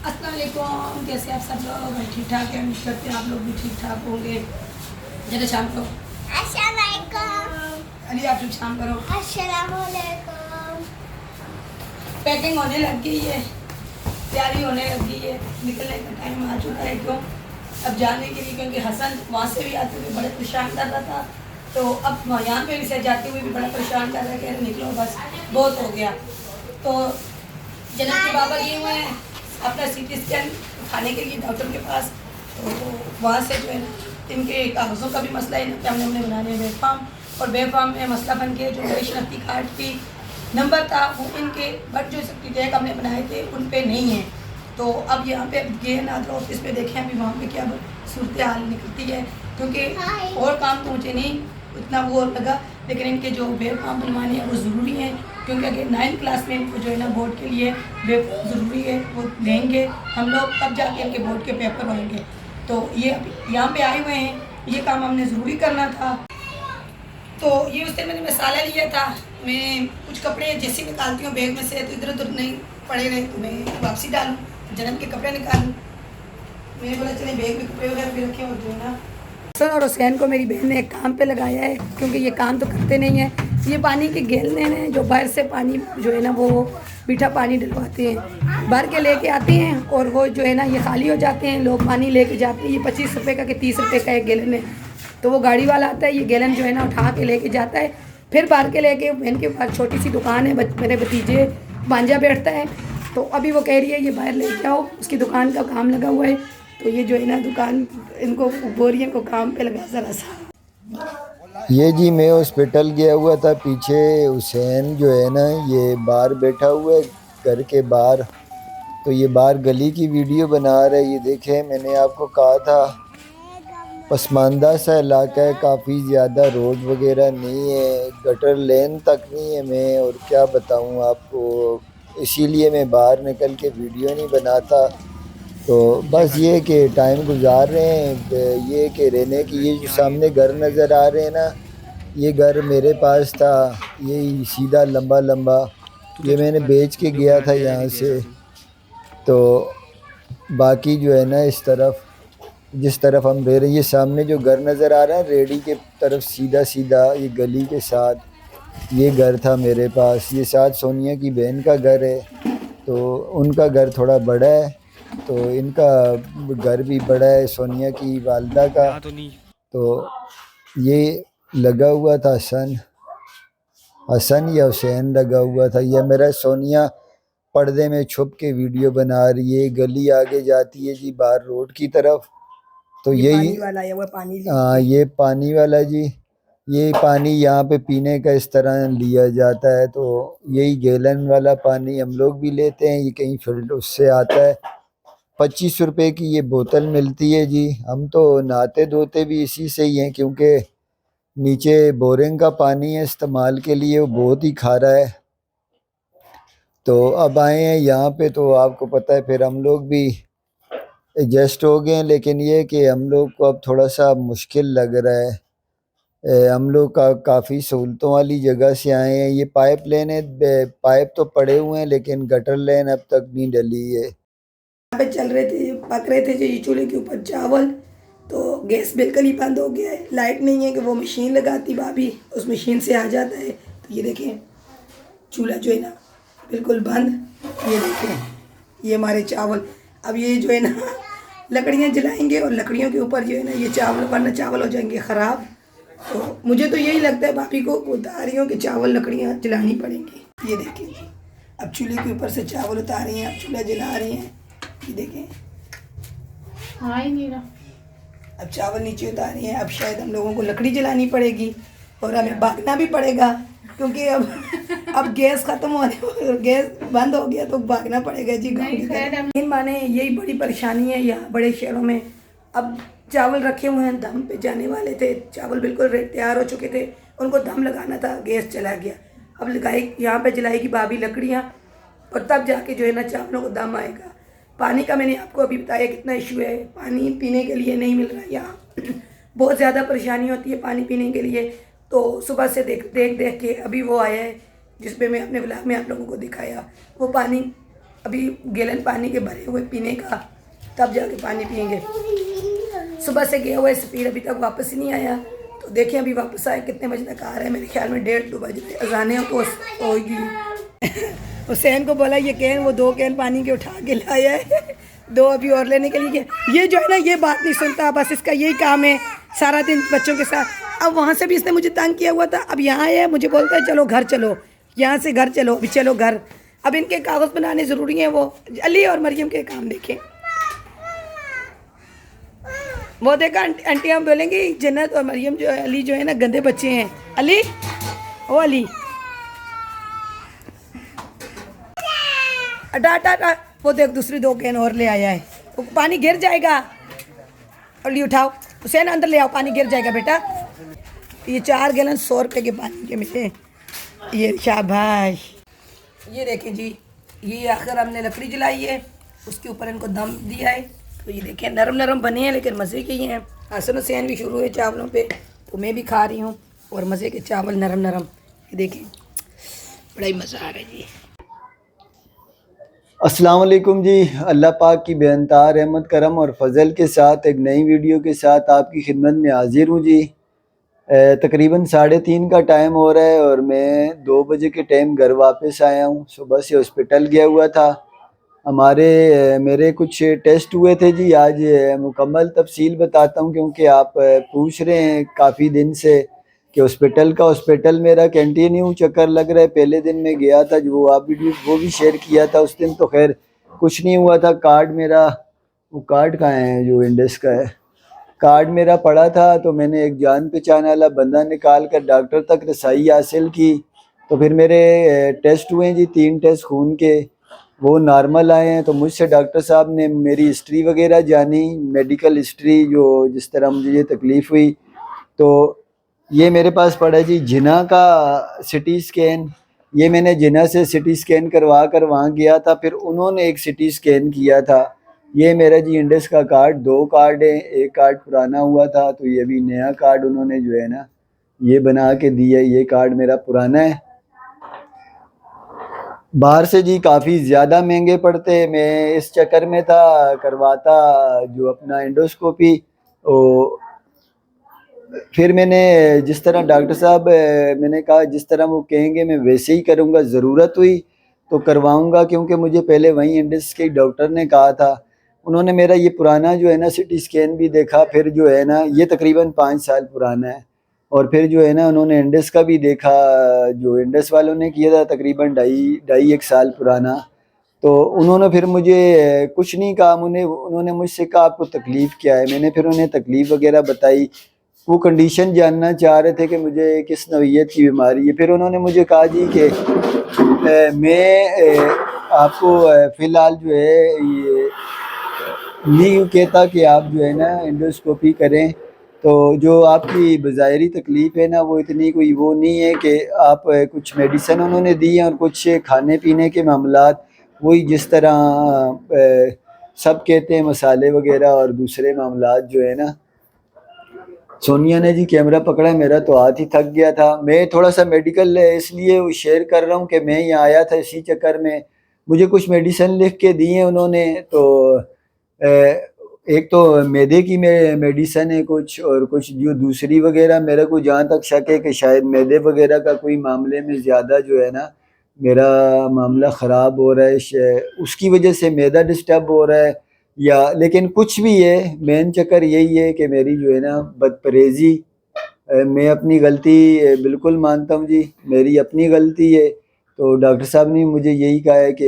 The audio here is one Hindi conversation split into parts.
अस्सलाम वालेकुम, कैसे आप सब लोग? मैं ठीक ठाक है, उम्मीद करते हैं आप लोग भी ठीक ठाक होंगे। जरा शाम करो। अस्सलाम वालेकुम। अली आप जो शाम करो। अस्सलाम वालेकुम। पैकिंग होने लग गई है, तैयारी होने लग गई है, निकलने का टाइम आ चुका है। क्यों अब जाने के लिए, क्योंकि हसन वहाँ से भी आते हुए बड़े परेशान कर रहा था, तो अब यहाँ पे भी से जाते हुए भी बड़ा परेशान कर रहा है कि निकलो बस बहुत हो गया। तो जन्नत के बाबा गए हुए हैं अपना CT स्कैन खाने के लिए डॉक्टर के पास। तो वहाँ से जो है इनके कागज़ों का भी मसला है ना, हमने बनाने हैं वेब फॉर्म, और वेब फॉर्म में मसला बन के जो मेरे शनाख्ती कार्ड की नंबर था वो इनके बट जो सर्टिफिकेट हमने बनाए थे उन पे नहीं है। तो अब यहाँ पे गए नादरा ऑफिस पे देखें अभी वहाँ पे क्या सूरत हाल निकलती है, क्योंकि और काम तो मुझे नहीं इतना वो लगा, लेकिन इनके जो वेब फॉर्म बनवाने हैं वो ज़रूरी हैं, क्योंकि अगर 9th क्लास में इनको जो है ना बोर्ड के लिए वेब फॉर्म ज़रूरी है, वो लेंगे हम लोग तब जाके इनके बोर्ड के पेपर होंगे। तो ये अभी यहाँ पे आए हुए हैं, ये काम हमने ज़रूरी करना था। तो ये उस दिन मैंने मसाला लिया था, मैं कुछ कपड़े जैसे निकालती हूँ बैग में से तो इधर उधर नहीं पड़े रहे, तो मैं वापसी डालूँ, जन्म के कपड़े निकालूँ। मैंने बोला चले बैग में कपड़े वगैरह भी रखे और जो है ना। हसन और हुसैन को मेरी बहन ने एक काम पे लगाया है, क्योंकि ये काम तो करते नहीं हैं। ये पानी के गेलने हैं जो बाहर से पानी जो है ना वो मीठा पानी डलवाते हैं, भर के लेके आते हैं और वो जो है ना ये खाली हो जाते हैं, लोग पानी लेके जाते हैं। ये 25 रुपये का कि 30 रुपये का एक गैलन है, तो वो गाड़ी वाला आता है, ये गैलन जो है ना उठा के लेके जाता है, फिर भर के लेके बहन के पास छोटी सी दुकान है, मेरे भतीजे भांजा बैठता है, तो अभी वो कह रही है ये बाहर ले जाओ, उसकी दुकान का काम लगा हुआ है। तो ये जो है ना दुकान इनको बोरियों को काम पे लगा ज़रा सा। ये जी मैं हॉस्पिटल गया हुआ था, पीछे हुसैन जो है ना ये बाहर बैठा हुआ है घर के बाहर, तो ये बाहर गली की वीडियो बना रहा है। ये देखें, मैंने आपको कहा था पसमानदा सा इलाका है, काफ़ी ज़्यादा रोड वगैरह नहीं है, गटर लेन तक नहीं है। मैं और क्या बताऊं आपको, इसीलिए मैं बाहर निकल के वीडियो नहीं बनाता। तो बस ये कि टाइम गुजार रहे हैं, ये कि रहने की। ये जो सामने घर नज़र आ रहे हैं ना, ये घर मेरे पास था, ये सीधा लंबा लंबा, ये मैंने बेच के गया था यहाँ से। तो बाकी जो है ना इस तरफ जिस तरफ हम रह रहे हैं, ये सामने जो घर नज़र आ रहा है रेडी के तरफ सीधा सीधा ये गली के साथ ये घर था मेरे पास। ये साथ सोनिया की बहन का घर है, तो उनका घर थोड़ा बड़ा है, तो इनका घर भी बड़ा है सोनिया की वालदा का। तो ये लगा हुआ था हसन या हुसैन लगा हुआ था। यह मेरा सोनिया पर्दे में छुप के वीडियो बना रही है। गली आगे जाती है जी बाहर रोड की तरफ, तो यही पानी वाला है वो पानी हाँ ये पानी वाला जी, ये पानी यहाँ पे पीने का इस तरह लिया जाता है। तो यही गैलन वाला पानी हम लोग भी लेते हैं, ये कहीं फिल्टर उससे आता है। 25 रुपए की ये बोतल मिलती है जी। हम तो नहाते धोते भी इसी से ही हैं, क्योंकि नीचे बोरिंग का पानी है इस्तेमाल के लिए, वो बहुत ही खारा है। तो अब आए हैं यहाँ पे, तो आपको पता है फिर हम लोग भी एडजस्ट हो गए हैं, लेकिन ये कि हम लोग को अब थोड़ा सा मुश्किल लग रहा है। हम लोग का काफ़ी सहूलतों वाली जगह से आए हैं। ये पाइप लेन है, पाइप तो पड़े हुए हैं लेकिन गटर लेन अब तक नहीं डली है। यहाँ पे चल रहे थे, पक रहे थे जो ये चूल्हे के ऊपर चावल, तो गैस बिल्कुल ही बंद हो गया है। लाइट नहीं है कि वो मशीन लगाती भाभी, उस मशीन से आ जाता है। तो ये देखें चूल्हा जो है ना बिल्कुल बंद। ये देखें ये हमारे चावल, अब ये जो है ना लकड़ियाँ जलाएंगे और लकड़ियों के ऊपर जो है ना ये चावल, वरना चावल हो जाएंगे ख़राब। तो मुझे तो यही लगता है भाभी को बता रही हूँ कि चावल लकड़ियाँ जलानी पड़ेंगी। ये देखें अब चूल्हे के ऊपर से चावल उतार रही हैं, अब चूल्हा जला रही हैं। ये देखें हाँ ही नहीं रहा। अब चावल नीचे उतार रही हैं। अब शायद हम लोगों को लकड़ी जलानी पड़ेगी और हमें भागना भी पड़ेगा, क्योंकि अब गैस ख़त्म होने, गैस बंद हो गया तो भागना पड़ेगा जी गाँव की तरफ। इन माने यही बड़ी परेशानी है यहाँ बड़े शहरों में। अब चावल रखे हुए हैं, दम पे जाने वाले थे, चावल बिल्कुल तैयार हो चुके थे, उनको दम लगाना था, गैस चला गया। अब लगाई यहाँ पे जलाएगी भाभी लकड़ियाँ और तब जाके जो है ना चावलों को दम आएगा। पानी का मैंने आपको अभी बताया कितना इशू है, पानी पीने के लिए नहीं मिल रहा है यहाँ। बहुत ज़्यादा परेशानी होती है पानी पीने के लिए। तो सुबह से देख के अभी वो आया है जिसपे मैं अपने ब्लॉग में आप लोगों को दिखाया, वो पानी अभी गैलन पानी के भरे हुए पीने का, तब जाके पानी पियेंगे। सुबह से गया हुआ है सफ़ीर, अभी तक वापस ही नहीं आया। तो देखें अभी वापस आए, कितने बजे तक आ रहे हैं। मेरे ख्याल में 1:30-2 बजे अजाने तो होगी। हुसैन को बोला ये कैन, वो 2 कैन पानी के उठा के लाया है, 2 अभी और लेने के लिए। ये जो है ना, ये बात नहीं सुनता, बस इसका यही काम है सारा दिन बच्चों के साथ। अब वहाँ से भी इसने मुझे तंग किया हुआ था, अब यहाँ आया मुझे बोलता है चलो घर चलो, यहाँ से घर चलो, अभी चलो घर। अब इनके कागज़ बनाने ज़रूरी हैं। वो अली और मरियम के काम देखें। वो देखा आंटी हम बोलेंगे जन्नत और मरियम जो है, अली जो है ना गंदे बच्चे हैं। अली, ओ अली, अटा वो देख दूसरी 2 कैन और ले आया है, वो पानी गिर जाएगा। अली उठाओ, हुसैन अंदर ले आओ, पानी गिर जाएगा बेटा। ये 4 गैलन 100 रुपये के पानी के मिले। ये शाबाश। ये देखें जी, ये आखिर हमने लकड़ी जलाई है, उसके ऊपर इनको दम दिया है। तो ये देखें नरम नरम बने हैं, लेकिन मज़े के ही हैं। हसन हुसैन भी शुरू हुए चावलों पे, तो मैं भी खा रही हूँ, और मज़े के चावल नरम नरम। ये देखें बड़ा ही मज़ा आ रहा है जी। अस्सलाम वालेकुम जी। अल्लाह पाक की बेअंतहा रहमत करम और फजल के साथ एक नई वीडियो के साथ आपकी खिदमत में हाजिर हूँ जी। तकरीबन 3:30 का टाइम हो रहा है और मैं 2 बजे के टाइम घर वापस आया हूँ। सुबह से हॉस्पिटल गया हुआ था। मेरे कुछ टेस्ट हुए थे जी। आज मुकम्मल तफसील बताता हूँ, क्योंकि आप पूछ रहे हैं काफ़ी दिन से कि हॉस्पिटल मेरा कंटिन्यू चक्कर लग रहा है। पहले दिन मैं गया था, जो आप वीडियो वो भी शेयर किया था उस दिन, तो खैर कुछ नहीं हुआ था। कार्ड मेरा, वो कार्ड कहाँ है जो इंडस का है, कार्ड मेरा पड़ा था। तो मैंने एक जान पहचान वाला बंदा निकाल कर डॉक्टर तक रसाई हासिल की। तो फिर मेरे टेस्ट हुए जी, 3 टेस्ट खून के, वो नॉर्मल आए हैं। तो मुझसे डॉक्टर साहब ने मेरी हिस्ट्री वगैरह जानी, मेडिकल हिस्ट्री, जो जिस तरह मुझे ये तकलीफ़ हुई। तो ये मेरे पास पड़ा जी जिना का सिटी स्कैन। ये मैंने जिना से सिटी स्कैन करवा कर वहाँ गया था, फिर उन्होंने एक सिटी स्कैन किया था। ये मेरा जी इंडस का कार्ड, 2 कार्ड है, एक कार्ड पुराना हुआ था, तो ये भी नया कार्ड उन्होंने जो है ना ये बना के दिया। ये कार्ड मेरा पुराना है। बाहर से जी काफ़ी ज़्यादा महंगे पड़ते। मैं इस चक्कर में था करवाता जो अपना एंडोस्कोपी। फिर मैंने जिस तरह डॉक्टर साहब, मैंने कहा जिस तरह वो कहेंगे मैं वैसे ही करूँगा, ज़रूरत हुई तो करवाऊँगा, क्योंकि मुझे पहले वहीं इंडस के डॉक्टर ने कहा था। उन्होंने मेरा ये पुराना जो है ना सिटी स्कैन भी देखा, फिर जो है ना ये तकरीबन 5 साल पुराना है, और फिर जो है ना उन्होंने इंडस का भी देखा, जो इंडस वालों ने किया था तकरीबन 2.5 साल पुराना। तो उन्होंने फिर मुझे कुछ नहीं कहा, उन्होंने मुझसे कहा आपको तकलीफ़ क्या है। मैंने फिर उन्हें तकलीफ़ वगैरह बताई। वो कंडीशन जानना चाह रहे थे कि मुझे किस नौइयत की बीमारी है। फिर उन्होंने मुझे कहा जी कि मैं आपको फ़िलहाल जो है ये नहीं कहता कि आप जो है ना एंडोस्कोपी करें। तो जो आपकी बज़ाहिरी तकलीफ़ है ना, वो इतनी कोई वो नहीं है कि आप कुछ मेडिसिन उन्होंने दी हैं और कुछ खाने पीने के मामलात, वही जिस तरह सब कहते हैं मसाले वगैरह और दूसरे मामलात जो है ना। सोनिया ने जी कैमरा पकड़ा, मेरा तो हाथ ही थक गया था। मैं थोड़ा सा मेडिकल इसलिए शेयर कर रहा हूँ कि मैं यहाँ आया था इसी चक्कर में। मुझे कुछ मेडिसिन लिख के दी हैं उन्होंने। तो एक तो मैदे की मेडिसिन है कुछ, और कुछ जो दूसरी वगैरह, मेरे को जहाँ तक शक है कि शायद मैदे वगैरह का कोई मामले में ज़्यादा जो है ना मेरा मामला ख़राब हो रहा है, उसकी वजह से मैदा डिस्टर्ब हो रहा है या, लेकिन कुछ भी है, मेन चक्कर यही है कि मेरी जो है ना बदपरहेज़ी। मैं अपनी गलती बिल्कुल मानता हूँ जी, मेरी अपनी गलती है। तो डॉक्टर साहब ने मुझे यही कहा है कि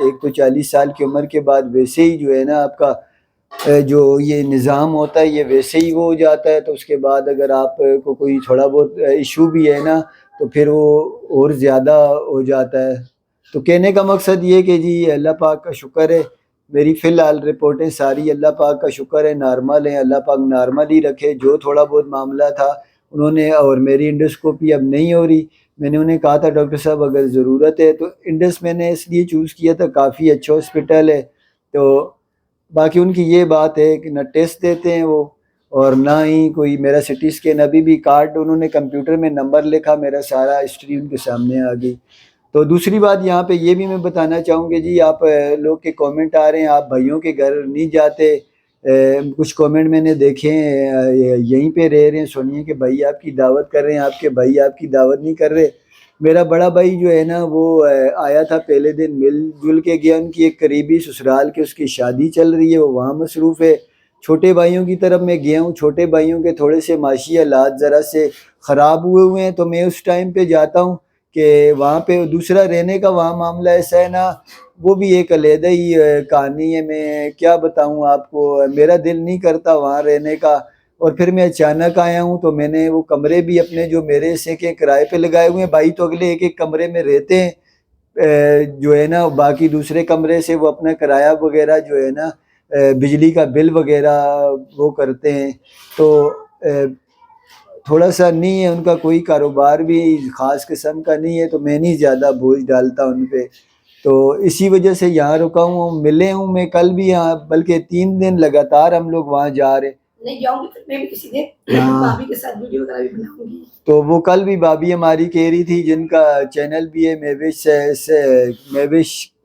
एक तो 40 साल की उम्र के बाद वैसे ही जो है ना आपका जो ये निज़ाम होता है ये वैसे ही वो हो जाता है। तो उसके बाद अगर आपको कोई थोड़ा बहुत इशू भी है ना, तो फिर वो और ज़्यादा हो जाता है। तो कहने का मकसद ये कि जी अल्लाह पाक का शुक्र है, मेरी फ़िलहाल रिपोर्टें सारी अल्लाह पाक का शुक्र है नॉर्मल हैं। अल्लाह पाक नॉर्मल ही रखे। जो थोड़ा बहुत मामला था उन्होंने, और मेरी एंडोस्कोपी अब नहीं हो रही, मैंने उन्हें कहा था डॉक्टर साहब अगर ज़रूरत है तो इंडस मैंने इसलिए चूज़ किया था, काफ़ी अच्छा हॉस्पिटल है। तो बाकी उनकी ये बात है कि ना टेस्ट देते हैं वो, और ना ही कोई मेरा सिटी स्कैन। अभी भी कार्ड उन्होंने कंप्यूटर में नंबर लिखा, मेरा सारा हिस्ट्री उनके सामने आ गई। तो दूसरी बात यहाँ पे ये भी मैं बताना चाहूँगी जी, आप लोग के कमेंट आ रहे हैं आप भाइयों के घर नहीं जाते। कुछ कमेंट मैंने देखे हैं, यहीं पे रह रहे हैं, सुनिए कि भाई आपकी दावत कर रहे हैं, आपके भाई आपकी दावत नहीं कर रहे। मेरा बड़ा भाई जो है ना वो आया था, पहले दिन मिलजुल के गया, उनकी एक करीबी ससुराल के उसकी शादी चल रही है, वो वहाँ मसरूफ़ है। छोटे भाइयों की तरफ मैं गया हूँ, छोटे भाइयों के थोड़े से माशी हालात ज़रा से ख़राब हुए हैं, तो मैं उस टाइम पे जाता हूँ कि वहाँ पे दूसरा रहने का वहाँ मामला ऐसा है ना, वो भी एक अलहदा ही कहानी है। मैं क्या बताऊँ आपको, मेरा दिल नहीं करता वहाँ रहने का। और फिर मैं अचानक आया हूँ, तो मैंने वो कमरे भी अपने जो मेरे हिस्से के किराए पे लगाए हुए हैं, भाई तो अगले एक एक कमरे में रहते हैं, जो है ना बाकी दूसरे कमरे से वो अपना किराया वगैरह जो है ना बिजली का बिल वगैरह वो करते हैं। तो थोड़ा सा नहीं है, उनका कोई कारोबार भी ख़ास किस्म का नहीं है, तो मैं नहीं ज़्यादा बोझ डालता उन पे। तो इसी वजह से यहाँ रुका हूँ, मिले हूँ मैं कल भी यहाँ, बल्कि 3 दिन लगातार हम लोग वहाँ जा रहे। नहीं जाऊंगी फिर मैं भी किसी दिन हाँ। भाभी के साथ वीडियो वगैरह भी बनाऊंगी। तो वो कल भी भाभी हमारी कह रही थी, जिनका चैनल भी है मेविश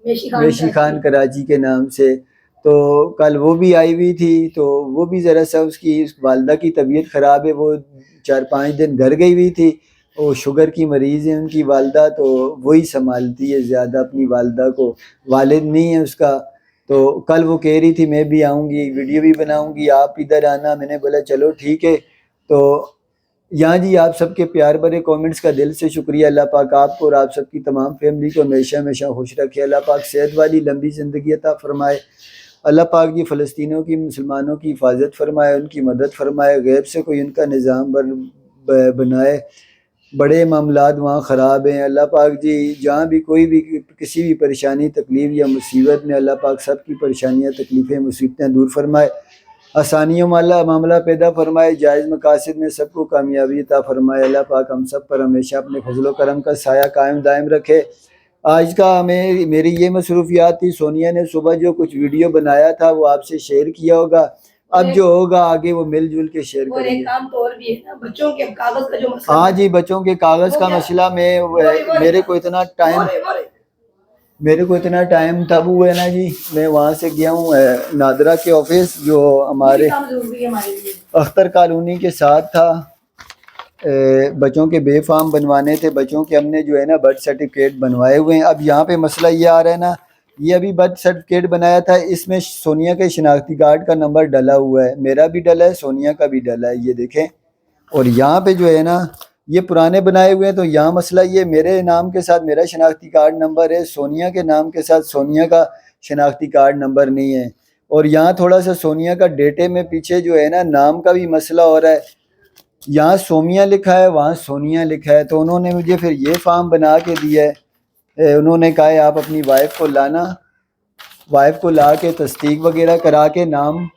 मेशी खान कराची के नाम से, तो कल वो भी आई हुई थी। तो वो भी ज़रा सा उसकी वालदा की तबीयत ख़राब है, वो 4-5 दिन घर गई हुई थी। वो शुगर की मरीज़ है उनकी वालदा, तो वही संभालती है ज़्यादा अपनी वालदा को, वालिद नहीं है उसका। तो कल वो कह रही थी मैं भी आऊँगी, वीडियो भी बनाऊँगी, आप इधर आना। मैंने बोला चलो ठीक है। तो यहाँ जी आप सबके प्यार भरे कमेंट्स का दिल से शुक्रिया। अल्लाह पाक आपको और आप सबकी तमाम फैमिली को हमेशा हमेशा खुश रखे। अल्लाह पाक सेहत वाली लंबी ज़िंदगी अता फ़रमाए। अल्लाह पाक जी फ़लस्तीनों की, मुसलमानों की हिफाजत फ़रमाए, उनकी मदद फ़रमाए, गैब से कोई उनका निज़ाम बनाए। बड़े मामलात वहाँ ख़राब हैं। अल्लाह पाक जी जहाँ भी कोई भी किसी भी परेशानी तकलीफ़ या मुसीबत में, अल्लाह पाक सब की परेशानियाँ तकलीफ़ें मुसीबतें दूर फ़रमाए, आसानियों वाला मामला पैदा फ़रमाए, जायज़ मकासद में सबको कामयाबी अता फ़रमाए। अल्लाह पाक हम सब पर हमेशा अपने फजल करम का साया कायम दायम रखे। आज का मेरी ये मसरूफ़ियात थी। सोनिया ने सुबह जो कुछ वीडियो बनाया था वो आपसे शेयर किया होगा, अब जो होगा आगे वो मिलजुल के शेयर और एक करेंगे। काम तो और भी है ना, बच्चों के कागज का जो मसला हाँ है। जी, बच्चों के कागज़ का मसला में मेरे को इतना टाइम तब हुआ ना जी, मैं वहाँ से गया हूँ नादरा के ऑफिस, जो हमारे काम जरूरी है हमारे लिए। अख्तर कॉलोनी के साथ था। बच्चों के बे फार्म बनवाने थे, बच्चों के हमने जो है ना बर्थ सर्टिफिकेट बनवाए हुए हैं। अब यहाँ पे मसला ये आ रहा है ना, ये अभी बर्थ सर्टिफिकेट बनाया था, इसमें सोनिया के शनाख्ती कार्ड का नंबर डला हुआ है, मेरा भी डला है, सोनिया का भी डला है, ये देखें। और यहाँ पे जो है ना ये पुराने बनाए हुए हैं, तो यहाँ मसला ये, मेरे नाम के साथ मेरा शनाख्ती कार्ड नंबर है, सोनिया के नाम के साथ सोनिया का शनाख्ती कार्ड नंबर नहीं है। और यहाँ थोड़ा सा सोनिया का डेटे में पीछे जो है ना नाम का भी मसला हो रहा है, यहाँ सोमिया लिखा है, वहाँ सोनिया लिखा है। तो उन्होंने मुझे फिर ये फॉर्म बना के दिया है। उन्होंने कहा है आप अपनी वाइफ को लाना, वाइफ को ला के तस्दीक वगैरह करा के नाम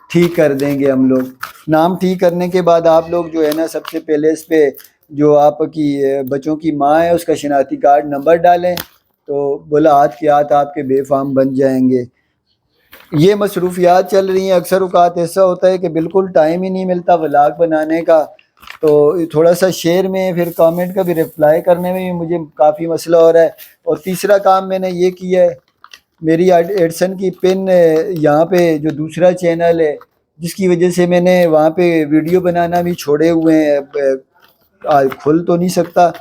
ठीक कर देंगे हम लोग। नाम ठीक करने के बाद आप लोग जो है ना सबसे पहले इस पे जो आपकी बच्चों की माँ है उसका शनाख्ती कार्ड नंबर डालें, तो बोला हाथ के हाथ आपके बेफाम बन जाएंगे। ये मसरूफियात चल रही हैं। अक्सर औक़ात ऐसा होता है कि बिल्कुल टाइम ही नहीं मिलता व्लॉग बनाने का, तो थोड़ा सा शेयर में फिर कमेंट का भी रिप्लाई करने में भी मुझे काफ़ी मसला हो रहा है। और तीसरा काम मैंने ये किया है, मेरी एडसन की पिन यहाँ पे जो दूसरा चैनल है, जिसकी वजह से मैंने वहाँ पे वीडियो बनाना भी छोड़े हुए हैं, आज खुल तो नहीं सकता।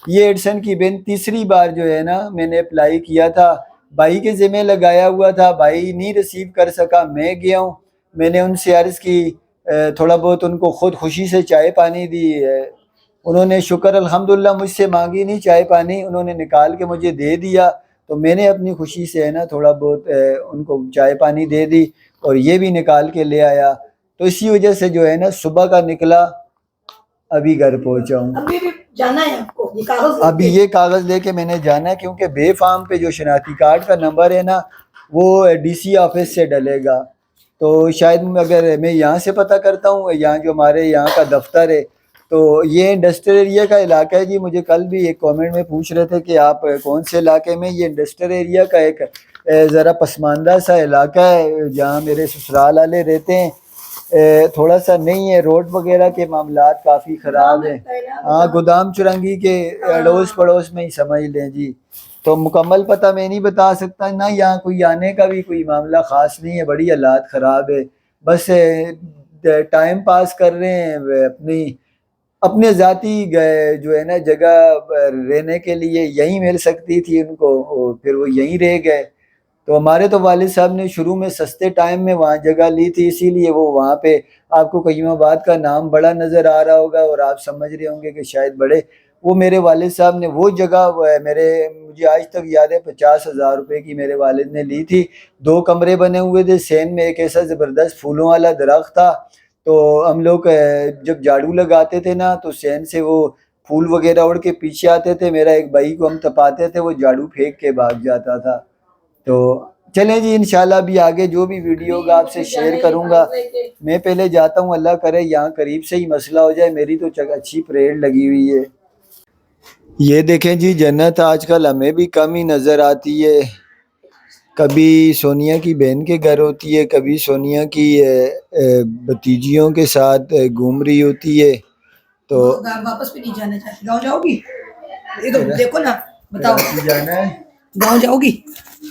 ये एडसन की पिन तीसरी बार जो है ना मैंने अप्लाई किया था, भाई के ज़िम्मे लगाया हुआ था, भाई नहीं रिसीव कर सका, मैं गया हूँ, मैंने उनसे अर्ज़ की, थोड़ा बहुत उनको ख़ुद खुशी से चाय पानी दी, उन्होंने शुक्र अल्हम्दुलिल्लाह मुझसे मांगी नहीं चाय पानी, उन्होंने निकाल के मुझे दे दिया। तो मैंने अपनी खुशी से है ना थोड़ा बहुत उनको चाय पानी दे दी और ये भी निकाल के ले आया। तो इसी वजह से जो है ना सुबह का निकला, अभी घर पहुंचा हूँ। अभी भी जाना है आपको ये कागज, अभी ये कागज़ लेके मैंने जाना है, क्योंकि बे फार्म पे जो शनाख्ती कार्ड का नंबर है ना वो डीसी ऑफिस से डलेगा। तो शायद अगर मैं यहाँ से पता करता हूँ, यहाँ जो हमारे यहाँ का दफ्तर है, तो ये इंडस्ट्रियल एरिया का इलाका है जी। मुझे कल भी एक कमेंट में पूछ रहे थे कि आप कौन से इलाके में, ये इंडस्ट्रियल एरिया का एक ज़रा पसमानदा सा इलाका है जहाँ मेरे ससुराल वाले रहते हैं। थोड़ा सा नहीं है, रोड वगैरह के मामलात काफ़ी ख़राब है। हाँ, गोदाम चुरंगी के अड़ोस पड़ोस में ही समझ लें जी। तो मुकम्मल पता मैं नहीं बता सकता ना, यहाँ कोई आने का भी कोई मामला ख़ास नहीं है, बड़ी हालात ख़राब है। बस टाइम पास कर रहे हैं अपनी अपने ज़ाती जो है ना जगह रहने के लिए, यहीं मिल सकती थी उनको, फिर वो यहीं रह गए। तो हमारे तो वालिद साहब ने शुरू में सस्ते टाइम में वहाँ जगह ली थी, इसीलिए वो वहाँ पे, आपको कय्यूमाबाद का नाम बड़ा नज़र आ रहा होगा और आप समझ रहे होंगे कि शायद बड़े, वो मेरे वालिद साहब ने वो जगह मुझे आज तक याद है 50,000 रुपये की मेरे वालिद ने ली थी। 2 कमरे बने हुए थे, सेन में एक ऐसा ज़बरदस्त फूलों वाला दरख्त था। तो हम लोग जब झाड़ू लगाते थे ना तो सेन से वो फूल वगैरह उड़ के पीछे आते थे, मेरा एक भाई को हम तपाते थे, वो झाड़ू फेंक के भाग जाता था। तो चलें जी, इंशाल्लाह भी आगे जो भी वीडियो होगा आपसे शेयर करूंगा। मैं पहले जाता हूँ, अल्लाह करे यहाँ करीब से ही मसला हो जाए। मेरी तो अच्छी परेड लगी हुई है। ये देखें जी, जन्नत आजकल हमें भी कम ही नज़र आती है। कभी सोनिया की बहन के घर होती है, कभी सोनिया की भतीजियों के साथ घूम रही होती है। तो वापस भी नहीं जाना चाहती। गाँव जाओगी? ये तो देखो ना, बताओ। जाना है, गाँव जाओगी?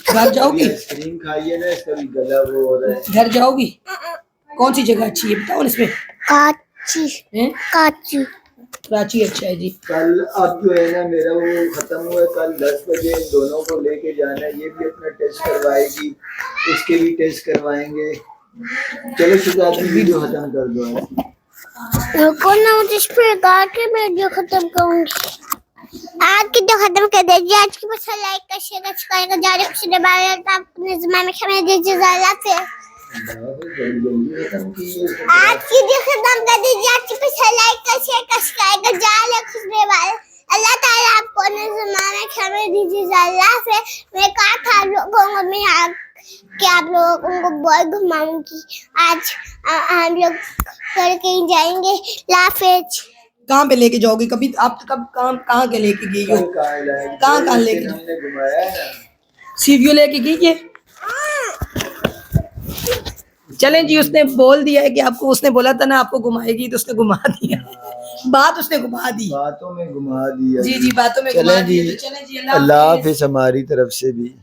घर जाओगी? आइसक्रीम खाइए ना, इसका भी गला वो हो रहा है। घर जाओगी? कौन सी जगह अच्छी है बताओ ना इसमें। काची हैं? काची कराची अच्छा है जी। कल अब जो है ना मेरा वो खत्म हुआ है, कल 10 बजे इन दोनों को लेके जाना है। ये भी अपना टेस्ट करवाएगी, इसके भी टेस्ट करवाएंगे। चलो शुरुआत में वीडियो खत्म कर दो। रुको ना, मुझे इस पे के वीडियो खत्म करूंगी। आज की तो खत्म कर दीजिए। आज की बस लाइक कर शेयर सब्सक्राइब जा रहे खुशी बारे अपने ज़माने में खबर दीजिए ज़रा से। आज की जो खत्म कर दीजिए। आज की बस लाइक कर शेयर सब्सक्राइब जा रहे खुशी बारे। अल्लाह ताला आपको अपने ज़माने में खबर दीजिए ज़रा से। मैं कहा था लोगों को मैं कि आप लोगों को बहुत घुमाऊंगी। आज हम लोग करके ही जाएंगे। लाफेज कहाँ पे लेके जाओगी? कभी आप कब कहाँ के लेके गई हो? कहाँ लेके हमने घुमाया है ना, सीवीओ लेके गई है। चलें जी, उसने बोल दिया है कि आपको, उसने बोला था ना आपको घुमाएगी, तो उसने घुमा दिया। बात उसने घुमा दी, बातों में घुमा दिया। जी जी, बातों में घुमा दी। तो चलें जी, अल्लाह हाफिज़ हमारी तरफ से भी।